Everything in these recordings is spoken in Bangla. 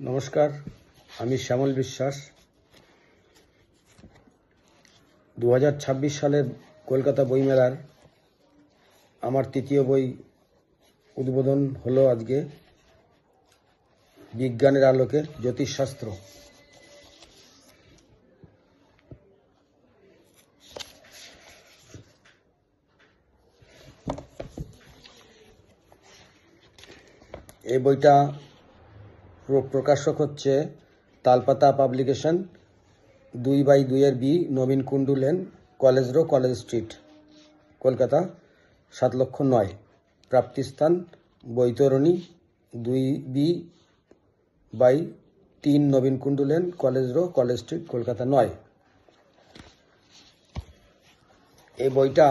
নমস্কার, আমি শ্যামল বিশ্বাস। 2026 সালের কলকাতা বইমেলার আমার তৃতীয় বই উদ্বোধন হলো আজকে। বিজ্ঞানের আলোকে জ্যোতিষশাস্ত্র। এই বইটা প্রকাশক হচ্ছে Talpata publication, 2/2 B, Nabin Kundu lane, college row, college street, Kolkata 7,09,000। প্রাপ্তিস্থান Baitarani, 2B/3, Nabin Kundu lane, college row, college street, Kolkata 9। এই বইটা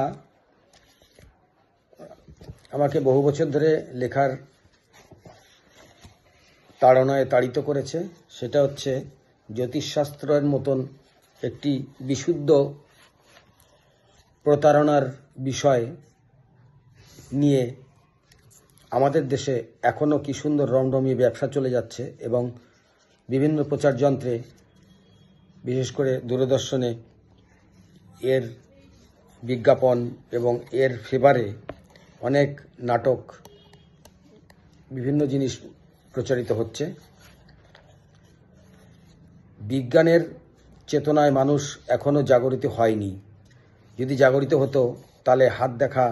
আমাকে বহু বছর ধরে লেখার তাড়নায় তাড়িত করেছে। সেটা হচ্ছে জ্যোতিষশাস্ত্রের মতন একটি বিশুদ্ধ প্রতারণার বিষয় নিয়ে আমাদের দেশে এখনও কি সুন্দর রমরমিয়ে ব্যবসা চলে যাচ্ছে, এবং বিভিন্ন প্রচার যন্ত্রে, বিশেষ করে দূরদর্শনে এর বিজ্ঞাপন এবং এর ফেভারে অনেক নাটক, বিভিন্ন জিনিস প্রচারিত হচ্ছে। বিজ্ঞানের চেতনায় মানুষ এখনও জাগরিত হয়নি। যদি জাগরিত হতো তাহলে হাত দেখা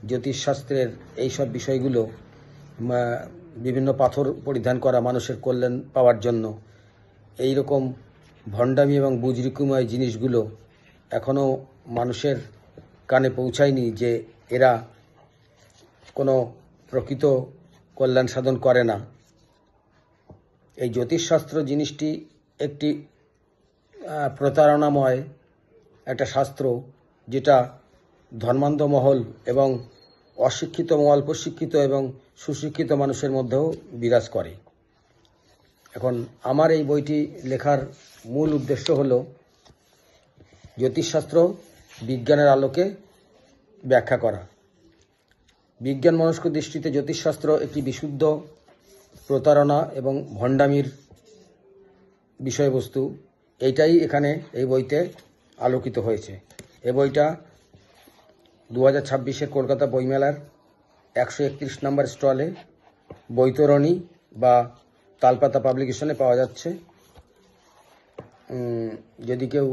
জ্যোতিষশাস্ত্রের এইসব বিষয়গুলো, বিভিন্ন পাথর পরিধান করা মানুষের কল্যাণ পাওয়ার জন্য, এই রকম ভণ্ডামি এবং বুজরুকিময় জিনিসগুলো এখনও মানুষের কানে পৌঁছায়নি, যে এরা কোনো প্রকৃত কল্যাণ সাধন করে না। এই জ্যোতিষশাস্ত্র জিনিসটি একটি প্রতারণাময় একটা শাস্ত্র, যেটা ধর্মান্ধ মহল এবং অশিক্ষিত, অল্প শিক্ষিত এবং সুশিক্ষিত মানুষের মধ্যেও বিরাজ করে। এখন আমার এই বইটি লেখার মূল উদ্দেশ্য হলো জ্যোতিষশাস্ত্র বিজ্ঞানের আলোকে ব্যাখ্যা করা। বিজ্ঞান মনস্ক দৃষ্টিতে জ্যোতিষশাস্ত্র একটি বিশুদ্ধ প্রতারণা এবং ভণ্ডামির বিষয়বস্তু। এইটাই এখানে এই বইতে আলোকিত হয়েছে। এই বইটা 2026 কলকাতা বইমেলার 131 নম্বর স্টলে বৈতরণী বা তালপাতা পাবলিকেশনে পাওয়া যাচ্ছে। যদি কেউ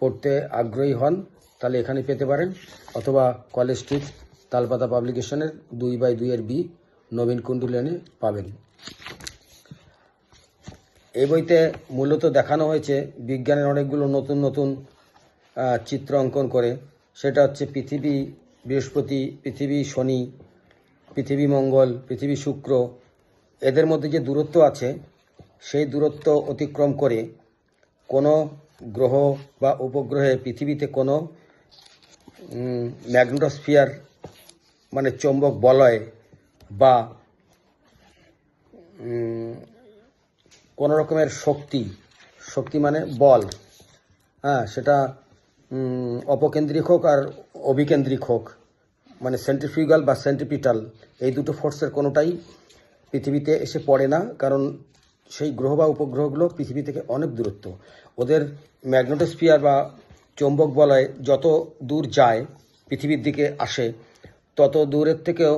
পড়তে আগ্রহী হন তাহলে এখানে পেতে পারেন, অথবা কলেজ স্ট্রিট তালপাতা পাবলিকেশনের 2/2 বি, নবীন কুণ্ডু লেনে পাবেন। এই বইতে মূলত দেখানো হয়েছে বিজ্ঞানের অনেকগুলো নতুন নতুন চিত্র অঙ্কন করে। সেটা হচ্ছে পৃথিবী বৃহস্পতি, পৃথিবী শনি, পৃথিবী মঙ্গল, পৃথিবী শুক্র, এদের মধ্যে যে দূরত্ব আছে সেই দূরত্ব অতিক্রম করে কোনো গ্রহ বা উপগ্রহে পৃথিবীতে কোনো ম্যাগনেটোস্ফিয়ার মানে চৌম্বক বলয় বা কোনো রকমের শক্তি মানে বল, সেটা অপকেন্দ্রিক হোক আর অভিকেন্দ্রিক হোক, মানে সেন্ট্রিফিউগাল বা সেন্ট্রিপিটাল, এই দুটো ফোর্সের কোনোটাই পৃথিবীতে এসে পড়ে না, কারণ সেই গ্রহ বা উপগ্রহগুলো পৃথিবী থেকে অনেক দূরত্ব। ওদের ম্যাগনেটোস্ফিয়ার বা চৌম্বক বলয় যত দূর যায় পৃথিবীর দিকে আসে, তত দূরের থেকেও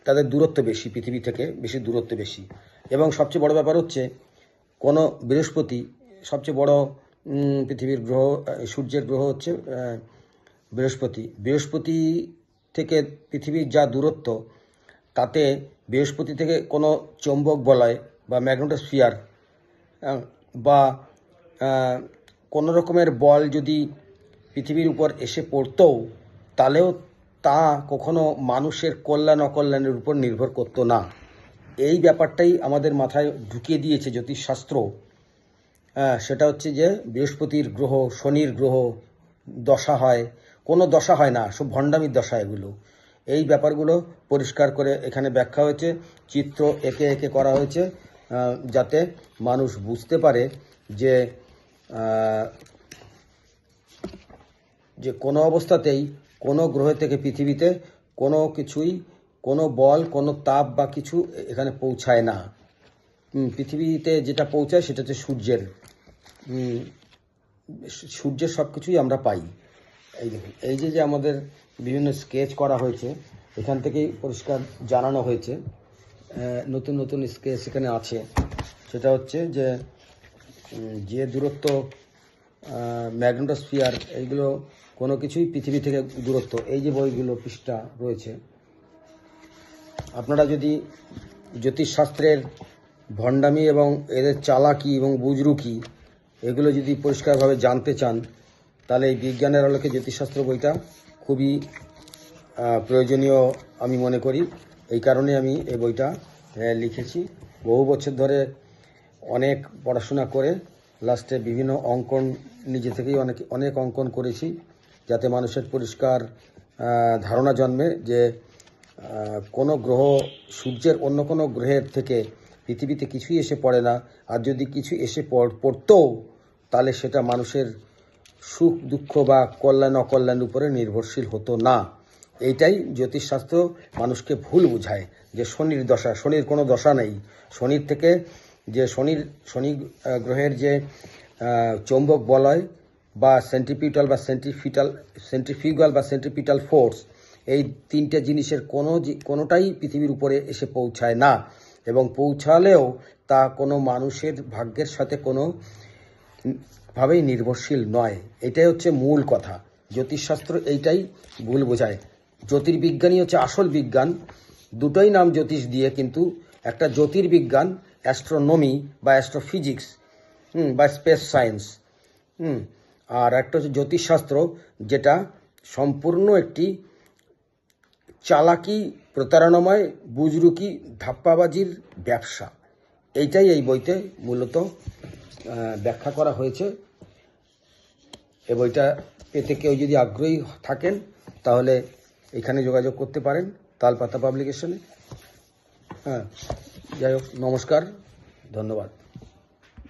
তাদের দূরত্ব বেশি, পৃথিবী থেকে বেশি দূরত্ব বেশি। এবং সবচেয়ে বড় ব্যাপার হচ্ছে কোনো বৃহস্পতি, সবচেয়ে বড় পৃথিবীর গ্রহ, সূর্যের গ্রহ হচ্ছে বৃহস্পতি থেকে পৃথিবীর যা দূরত্ব, তাতে বৃহস্পতি থেকে কোনো চৌম্বক বলয় বা ম্যাগনেটোস্ফিয়ার বা কোনো রকমের বল যদি পৃথিবীর উপর এসে পড়তো, তাহলেও তা কখনো মানুষের কল্যাণ অকল্যাণের উপর নির্ভর করতো না। এই ব্যাপারটাই আমাদের মাথায় ঢুকিয়ে দিয়েছে জ্যোতিষশাস্ত্র। সেটা হচ্ছে যে বৃহস্পতির গ্রহ, শনির গ্রহ দশা হয়, কোনো দশা হয় না, সব ভণ্ডামির দশা এগুলো। এই ব্যাপারগুলো পরিষ্কার করে এখানে ব্যাখ্যা হয়েছে, চিত্র একে একে করা হয়েছে, যাতে মানুষ বুঝতে পারে যে কোনো অবস্থাতেই কোনো গ্রহ থেকে পৃথিবীতে কোনো কিছুই, কোনো বল, কোনো তাপ বা কিছু এখানে পৌঁছায় না। পৃথিবীতে যেটা পৌঁছায় সেটা হচ্ছে সূর্যের সূর্যের সব কিছুই আমরা পাই। এই দেখুন, এই যে আমাদের বিভিন্ন স্কেচ করা হয়েছে, এখান থেকেই পরিষ্কার জানানো হয়েছে। নতুন নতুন স্কেচ এখানে আছে। সেটা হচ্ছে যে দূরত্ব ম্যাগনেটোস্ফিয়ার, এইগুলো কোনো কিছুই পৃথিবী থেকে দূরত্ব, এই যে বইগুলো পৃষ্ঠা রয়েছে, আপনারা যদি জ্যোতিষশাস্ত্রের ভণ্ডামি এবং এদের চালাকি এবং বুজরুকি এগুলো যদি পরিষ্কারভাবে জানতে চান, তাহলে এই বিজ্ঞানের আলোকে জ্যোতিষশাস্ত্র বইটা খুবই প্রয়োজনীয় আমি মনে করি। এই কারণে আমি এই বইটা লিখেছি। বহু বছর ধরে অনেক পড়াশোনা করে লাস্টে বিভিন্ন অঙ্কন নিজে থেকেই অনেক অঙ্কন করেছি, যাতে মানুষের পরিষ্কার ধারণা জন্মে যে কোনো গ্রহ, সূর্যের অন্য কোনো গ্রহের থেকে পৃথিবীতে কিছুই এসে পড়ে না। আর যদি কিছু এসে পড়তেও, তাহলে সেটা মানুষের সুখ দুঃখ বা কল্যাণ অকল্যাণ উপরে নির্ভরশীল হতো না। এইটাই জ্যোতিষশাস্ত্র মানুষকে ভুল বোঝায়, যে শনির দশা, শনির কোনো দশা নেই। শনির থেকে যে শনি গ্রহের যে চৌম্বক বলয় বা সেন্ট্রিপিটাল বা সেন্ট্রিফিউগাল বা সেন্ট্রিপিটাল ফোর্স, এই তিনটে জিনিসের কোনোটাই পৃথিবীর উপরে এসে পৌঁছায় না, এবং পৌঁছালেও তা কোনো মানুষের ভাগ্যের সাথে কোনোভাবেই নির্ভরশীল নয়। এটাই হচ্ছে মূল কথা। জ্যোতিষশাস্ত্র এইটাই ভুল বোঝায়। জ্যোতির্বিজ্ঞানই হচ্ছে আসল বিজ্ঞান। দুটোই নাম জ্যোতিষ দিয়ে, কিন্তু একটা জ্যোতির্বিজ্ঞান, অ্যাস্ট্রোনমি বা অ্যাস্ট্রোফিজিক্স বা স্পেস সায়েন্স, আর একটা হচ্ছে জ্যোতিষশাস্ত্র, যেটা সম্পূর্ণ একটি চালাকি, প্রতারণাময়, বুজরুকি, ধাপ্পাবাজির ব্যবসা। এইটাই এই বইতে মূলত ব্যাখ্যা করা হয়েছে। এই বইটা পেতে কেউ যদি আগ্রহী থাকেন, তাহলে এখানে যোগাযোগ করতে পারেন, তালপাতা পাবলিকেশনে। যাই হোক, নমস্কার, ধন্যবাদ।